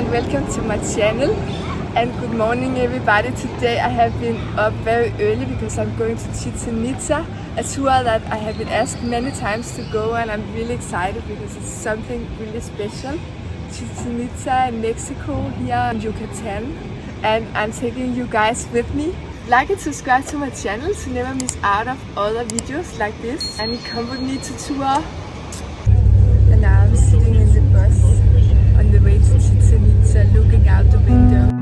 and welcome to my channel. And good morning everybody. Today I have been up very early because I'm going to Chichen Itza, a tour that I have been asked many times to go, and I'm really excited because it's something really special. Chichen Itza in Mexico, here in Yucatan, and I'm taking you guys with me. Like and subscribe to my channel to never miss out of other videos like this, and come with me to tour. And now I'm sitting in the bus on the way to Chichen Itza, looking out the window.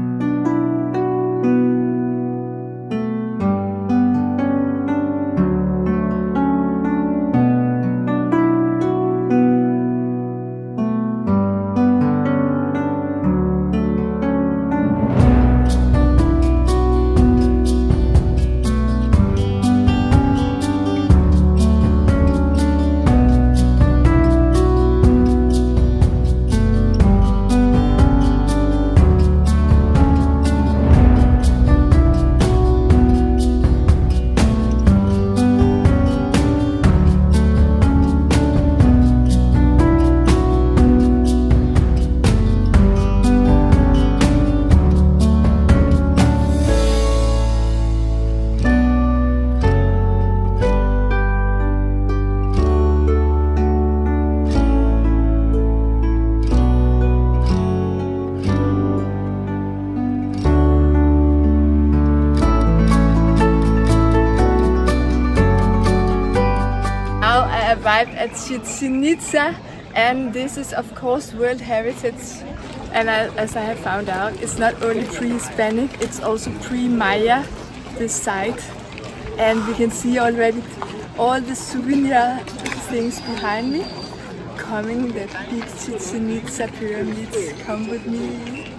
Arrived at Chichen Itza, and this is of course World Heritage, and as I have found out, it's not only pre-Hispanic, it's also pre-Maya, this site. And we can see already all the souvenir things behind me. Coming, the big Chichen Itza pyramids, come with me.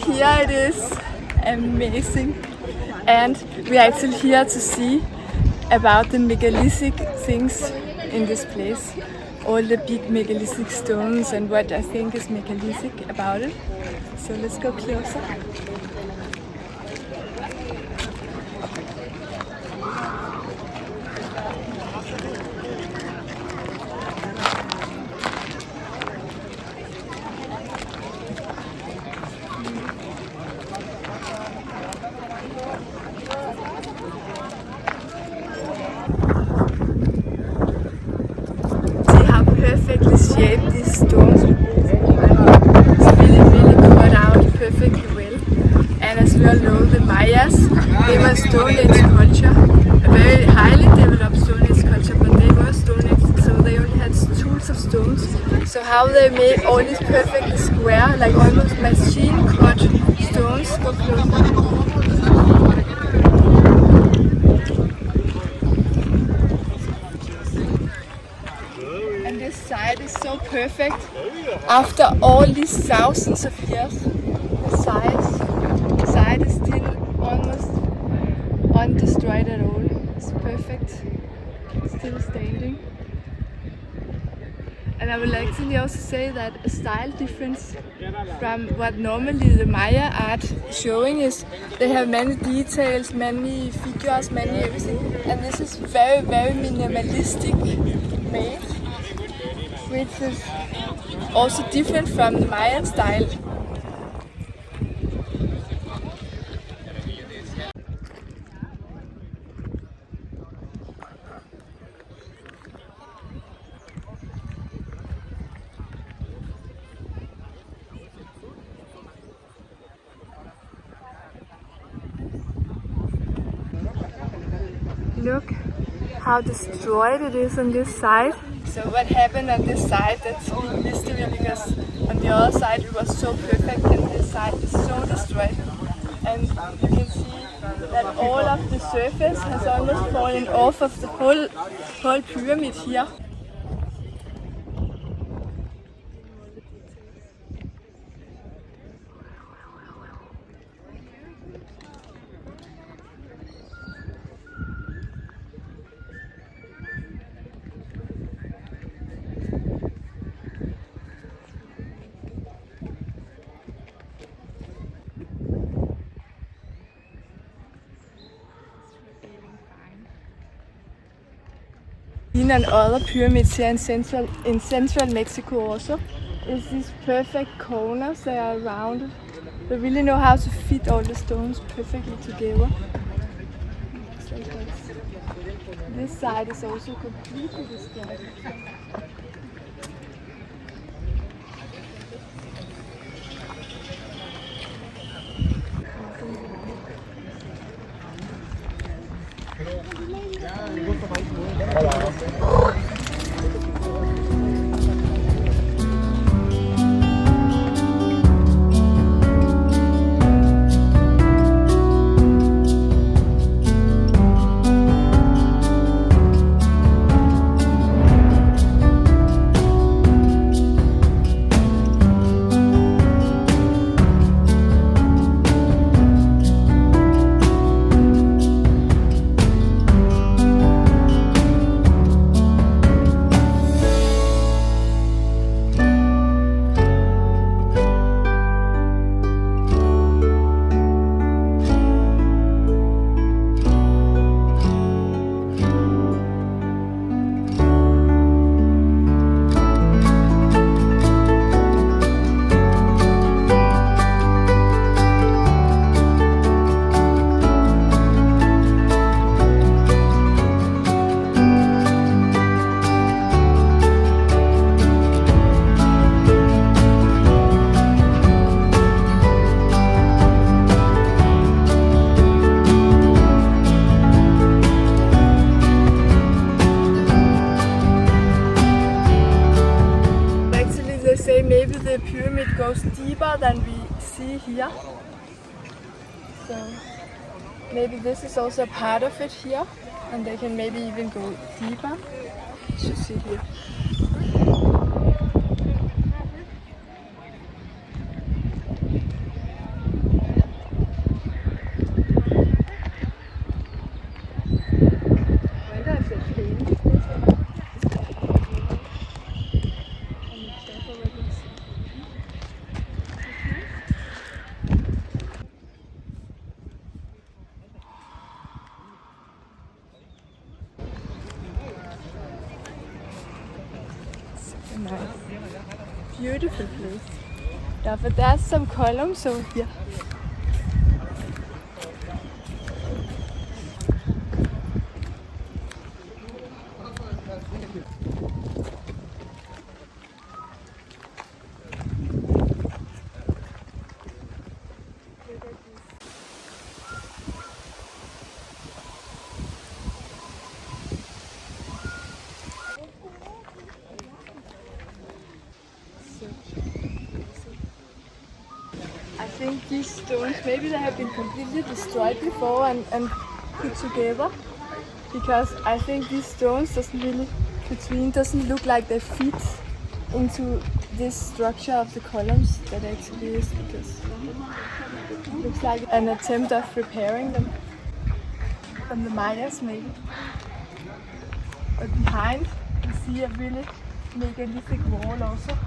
Here it is, amazing. And we are actually here to see about the megalithic things in this place. All the big megalithic stones and what I think is megalithic about it. So let's go closer. Perfectly shaped, these stones. It's really cut out perfectly well. And as we all know, the Mayas, they were Stone Age culture, a very highly developed Stone Age culture, but they were Stone Age, so they only had tools of stones. So how they made all these perfectly square, like almost machine cut stones. Go closer. This side is so perfect. After all these thousands of years, the side is still almost undestroyed at all. It's perfect, still standing. And I will actually also say that a style difference from what normally the Maya art is showing is they have many details, many figures, many everything. And this is very minimalistic made, which is also different from the Mayan style. Look how destroyed it is on this side. So what happened on this side, that's a big mystery, because on the other side it was so perfect and this side is so destroyed. And you can see that all of the surface has almost fallen off of the whole pyramid here. seen on other pyramids here in central Mexico also, is these perfect corners that are rounded. They really know how to fit all the stones perfectly together. Looks like that. This side is also completely destroyed. Maybe the pyramid goes deeper than we see here. So maybe this is also part of it here, and they can maybe even go deeper. You should see here. Nice. Beautiful place. Yeah, but there's some columns over here. I think these stones, maybe they have been completely destroyed before and put together, because I think these stones doesn't look like they fit into this structure of the columns that actually is, because it looks like an attempt of repairing them from the Mayas maybe. But behind you see a really megalithic wall also.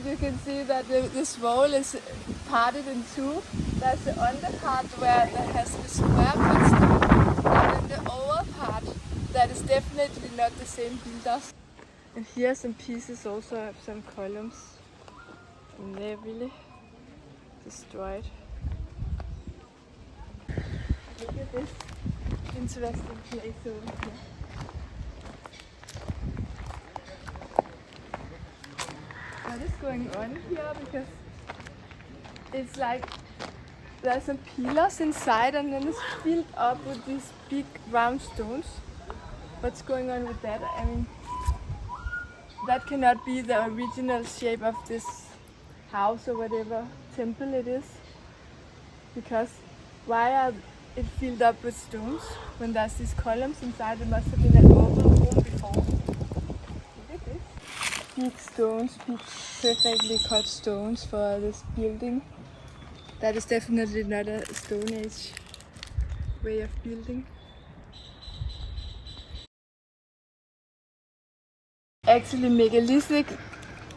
You can see that this wall is parted in two. There's the under part where it has the square part still, and then the over part that is definitely not the same builders. And here are some pieces also of some columns, and they're really destroyed. Look at this interesting place over here. What is going on here? Because it's like there's some pillars inside and then it's filled up with these big round stones. What's going on with that? I mean, that cannot be the original shape of this house or whatever temple it is, because why are it filled up with stones when there's these columns inside? It must have been an open room before. Look at this. Big stones, big perfectly cut stones for this building. That is definitely not a Stone Age way of building. Actually, megalithic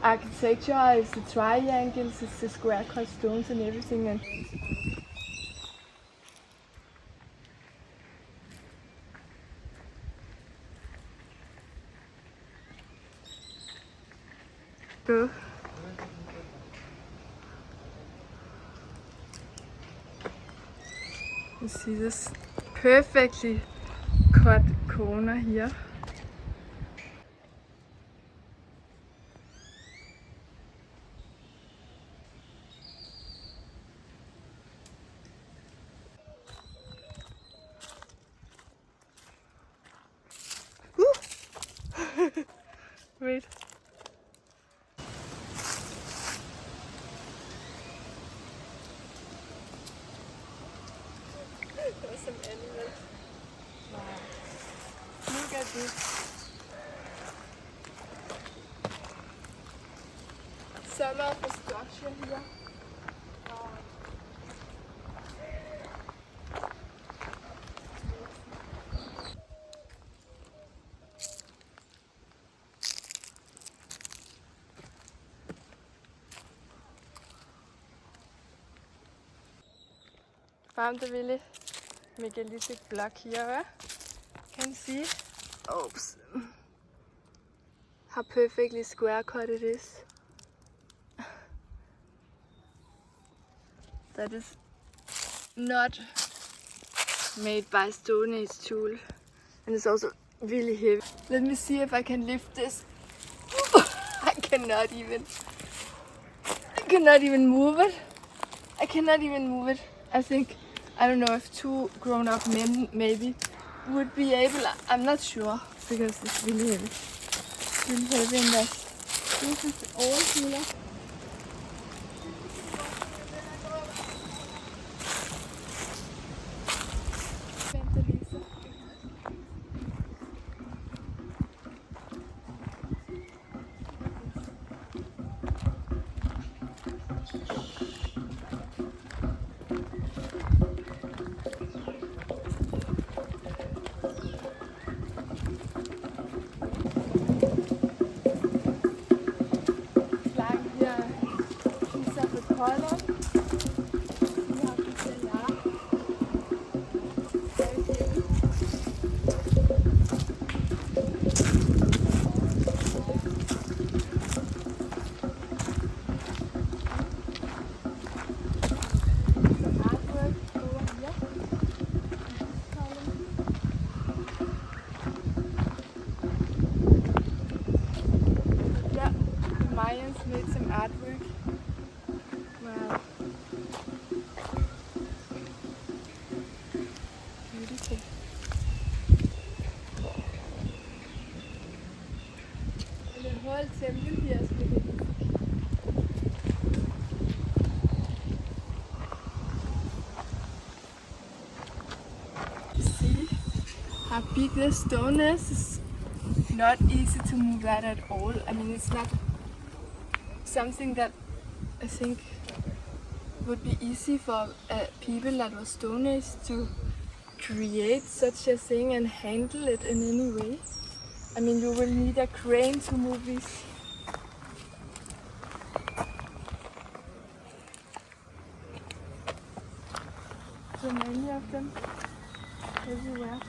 architecture is the triangles, it's the square cut stones and everything. And go. You see this perfectly cut corner here. Wait. There are some animals. Wow. Look at this. Some of the structure here. Wow. Found a really megalithic block here. Can you see? Oops. How perfectly square cut it is. That is not made by Stone Age tool, and it's also really heavy. Let me see if I can lift this. I cannot even move it. I cannot even move it. I think, I don't know if two grown-up men maybe would be able. I'm not sure because it's really heavy. It's really heavy, and this is all here. Made some artwork. Wow. Beautiful. And the whole temple here is megalithic. See how big the stone is? It's not easy to move that at all. I mean, it's not something that I think would be easy for people that were Stone Age to create such a thing and handle it in any way. I mean, you will need a crane to move these. So many of them everywhere.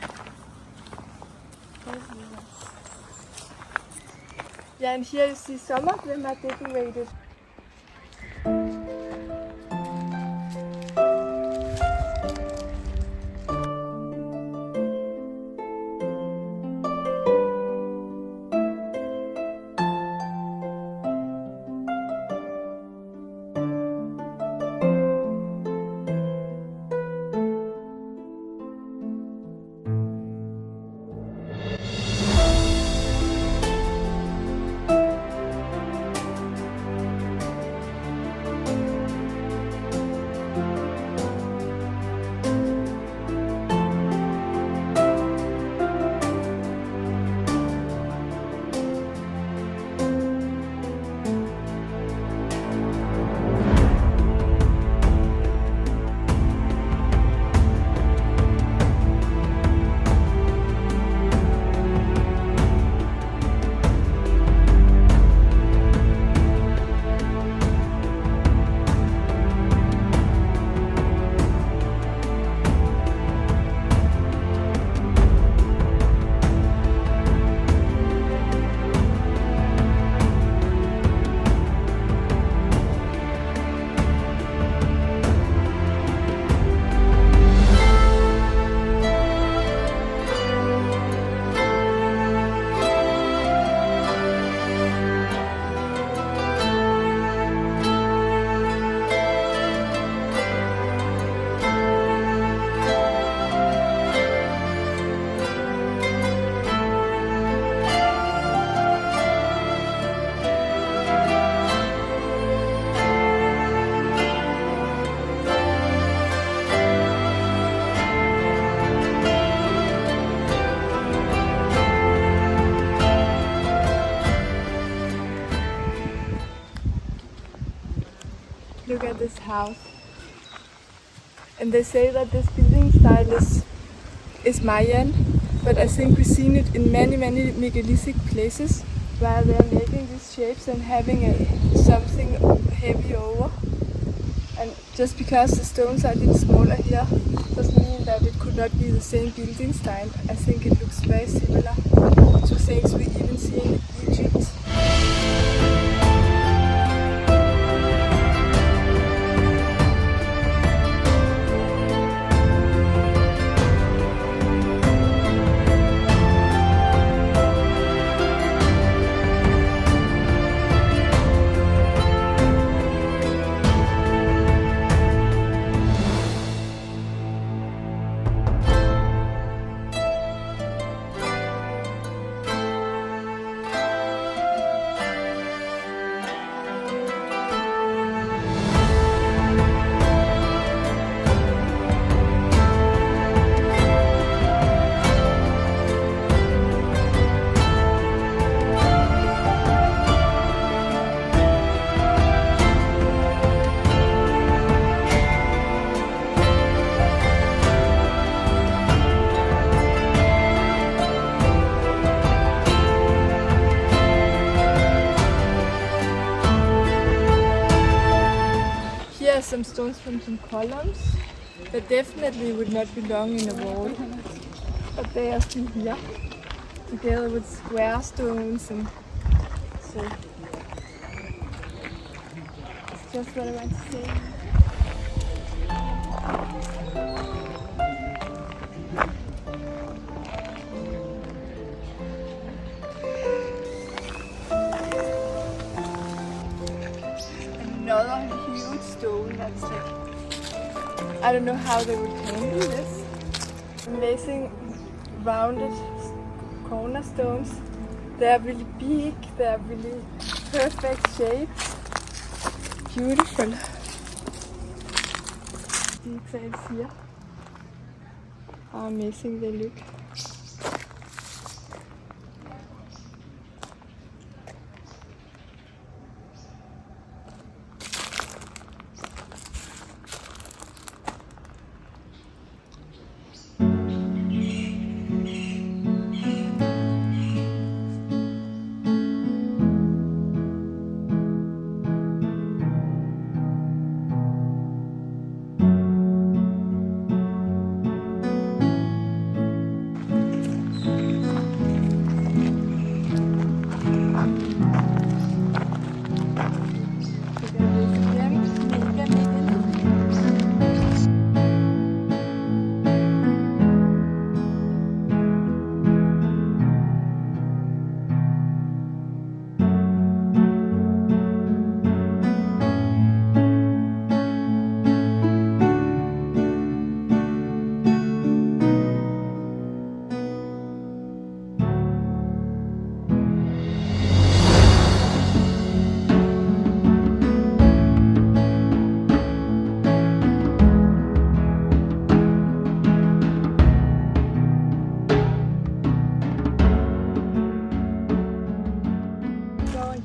Yeah, and here you see some of them are decorated. Look at this house. And they say that this building style is Mayan, but I think we've seen it in many megalithic places where they're making these shapes and having something heavy over. And just because the stones are a little smaller here doesn't mean that it could not be the same building style. I think it looks very similar to things we even see in Egypt. Some stones from some columns that definitely would not belong in a wall, but they are still here together with square stones, and so it's just what I want to say. Another huge stone that's like, I don't know how they would handle this. Amazing rounded cornerstones. They are really big, they are really perfect shapes. Beautiful. Details here. How amazing they look.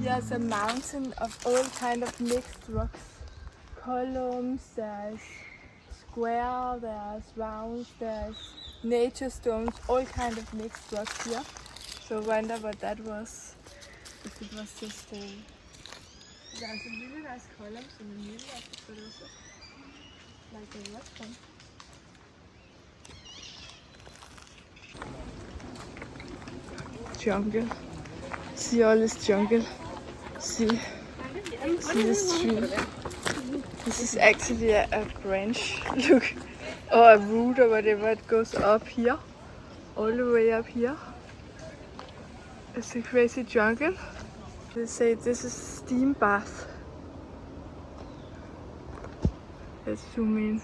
There's a mountain of all kind of mixed rocks. Columns, there's square, there's round, there's nature stones, all kind of mixed rocks here. So I wonder what that was. If it was just there's some really nice columns in the middle of it, but also like a rock one. Jungle. See all this jungle. See this tree. This is actually a branch, look, or a root or whatever. It goes up here, all the way up here. It's a crazy jungle. They say this is steam bath. Let's zoom in.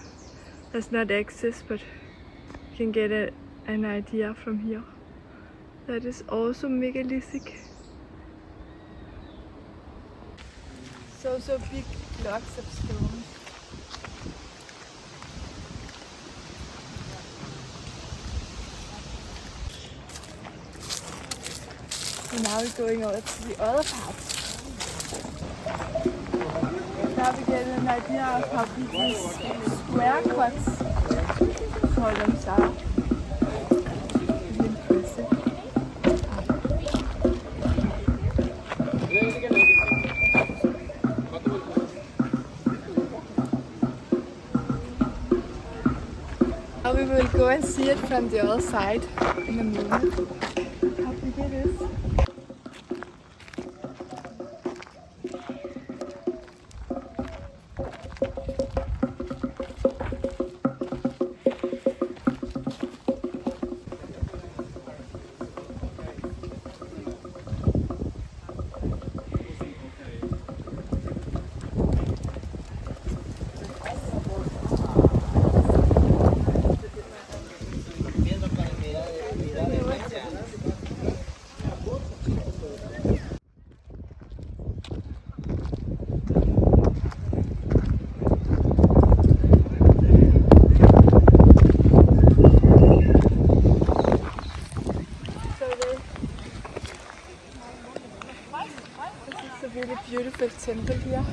There's not access, but you can get an idea from here. That is also megalithic. So big blocks of stone. So now we're going over to the other part. Now we get an idea of how these square cuts columns are. Really impressive. Now we will go and see it from the other side in a moment. How big it is. Really beautiful temple here.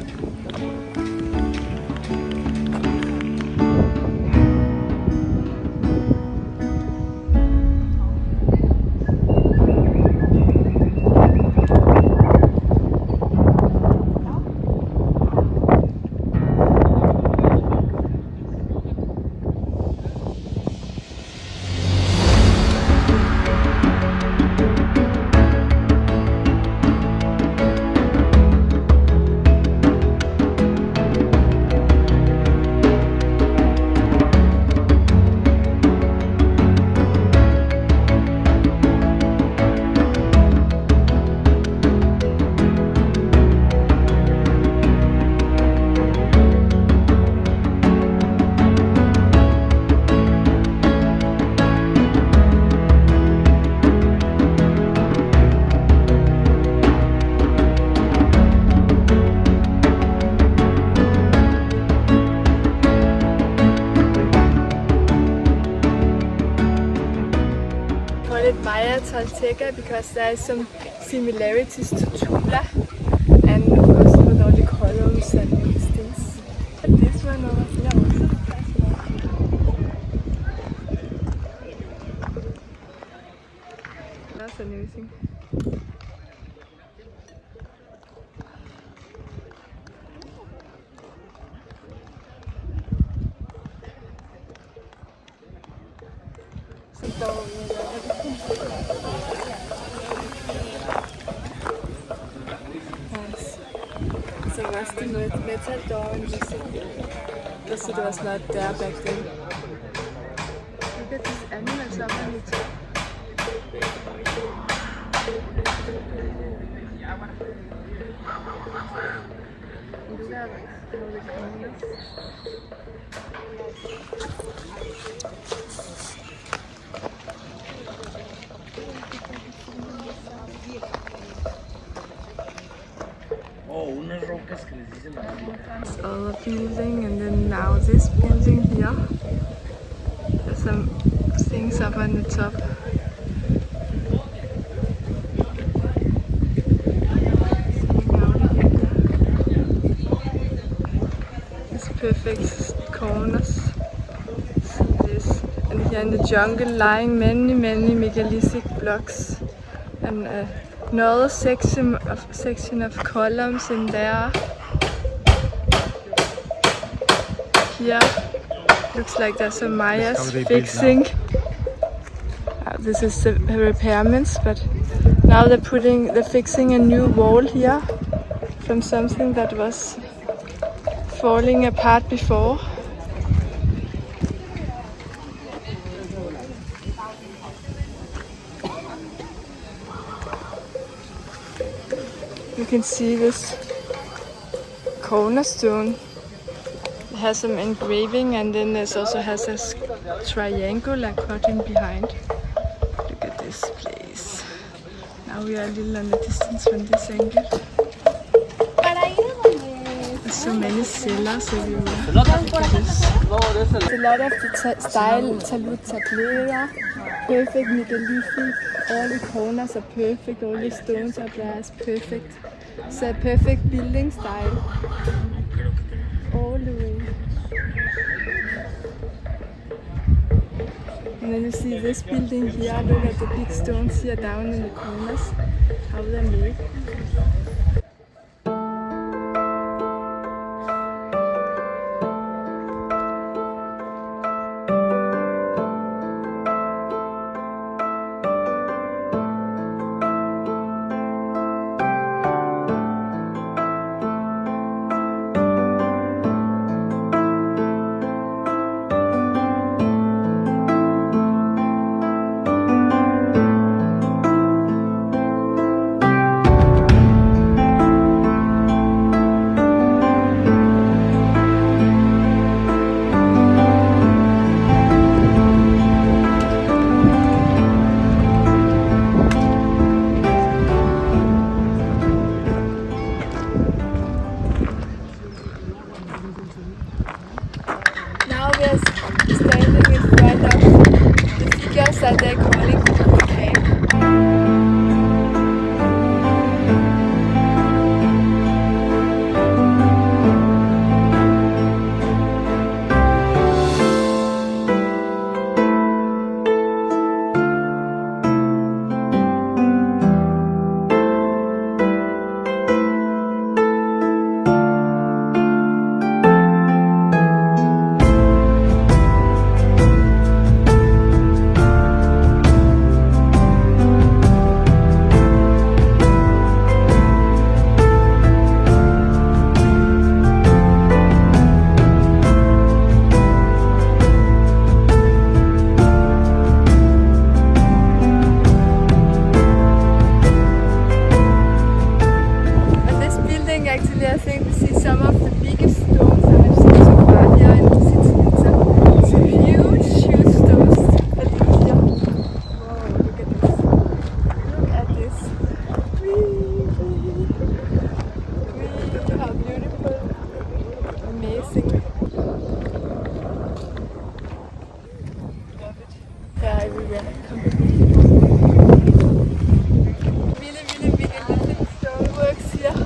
Tolteca because there is some similarities to Tula, and of course with all the columns and these things. And this one over here also. That's amazing. It's a rusty metal door in this because it was not there back then. Look at these animals up on the top. Look at all the colors. This other building, and then now this building here. There's some things up on the top. It's perfect corners. So this, and here in the jungle lying many megalithic blocks, and another section of columns in there. Here looks like there's some Mayas fixing. This is the repairments, but now they're fixing a new wall here from something that was falling apart before. You can see this cornerstone. It has some engraving, and then there's also has a triangular cutting behind. Look at this place. Now we are a little on the distance from this angle. There's so many cellars everywhere. Look at this. It's a lot of the style tablera, perfect megalithic. All the corners are perfect, all the stones up there is perfect. It's a perfect building style. Oh. And then you see this building here, look at the big stones here down in the corners, how they're made. Now we are standing in front of the figures that they're calling okay. Actually, I think we see some of the biggest stones I have seen so far here in Chichen Itza. It's a huge stones that look here. Whoa, look at this. Look at this. How beautiful. Amazing. Love it. Yeah, everywhere. Really big stoneworks here.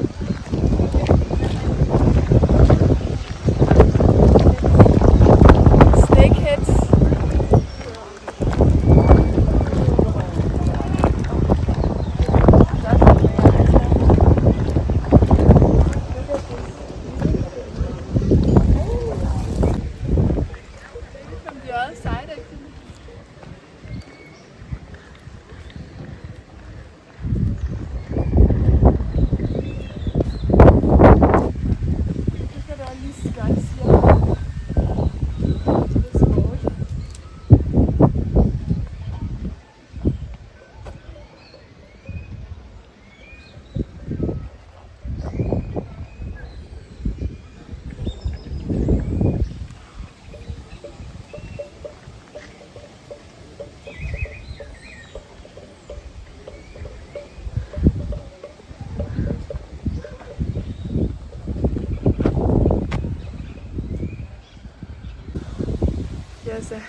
There's a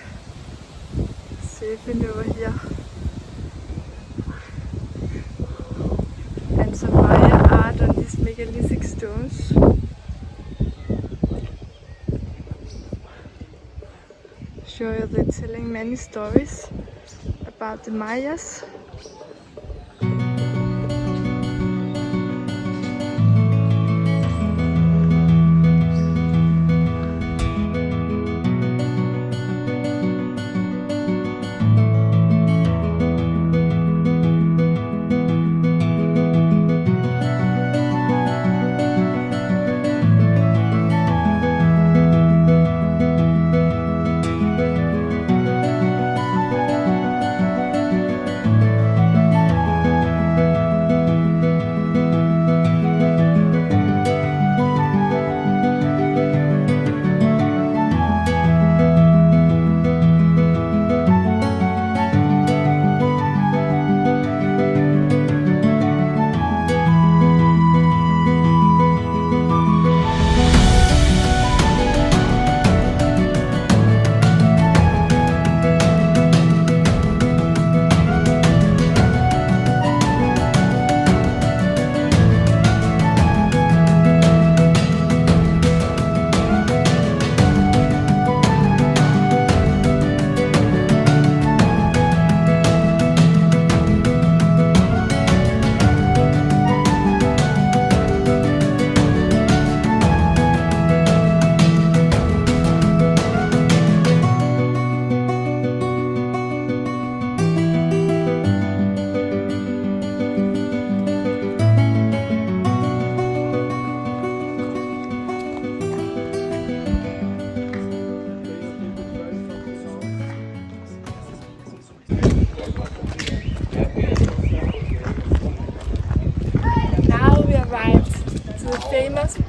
serpent over here and some Maya art on these megalithic stones. Sure, they're telling many stories about the Mayas.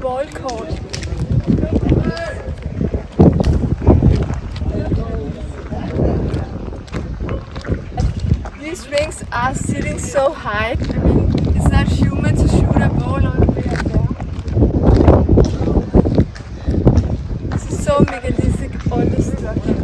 ball court. These rings are sitting so high. I mean, it's not human to shoot a ball all the way up there. This is so megalithic, all this structure.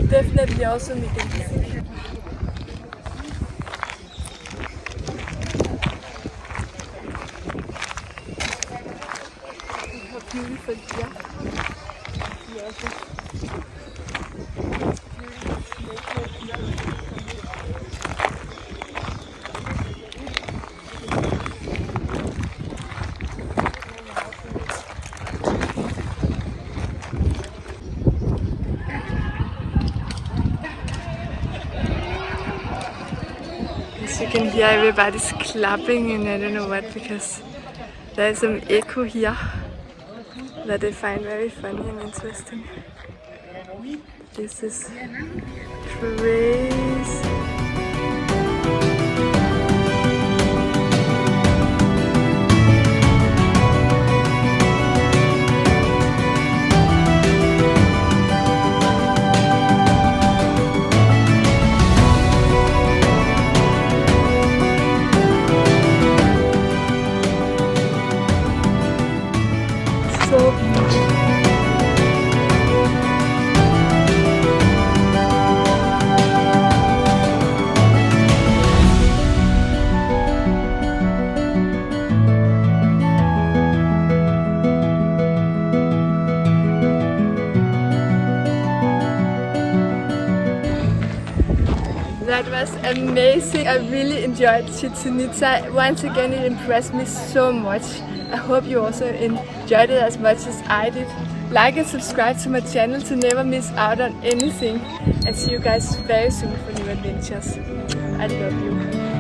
Definitely also megalithic. How beautiful here. As you can hear, everybody's clapping and I don't know what, because there's some echo here that I find very funny and interesting. This is crazy. So beautiful. That was amazing. I really enjoyed Chichen Itza. Once again, it impressed me so much. I hope you also enjoyed it as much as I did. Like and subscribe to my channel to never miss out on anything. And see you guys very soon for new adventures. I love you.